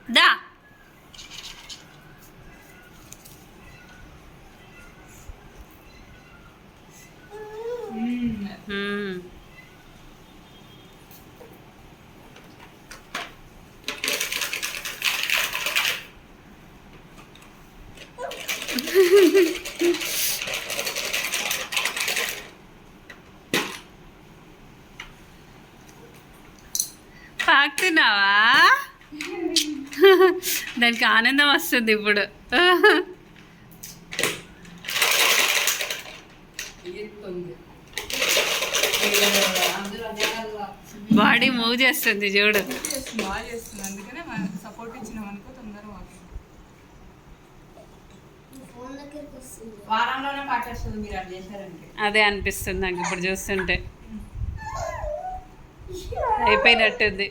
దా పాకుతున్నావా? దానికి ఆనందం వస్తుంది ఇప్పుడు. బాడీ మూవ్ చేస్తుంది చూడు. అదే అనిపిస్తుంది నాకు ఇప్పుడు చూస్తుంటే. అయిపోయినట్టుంది.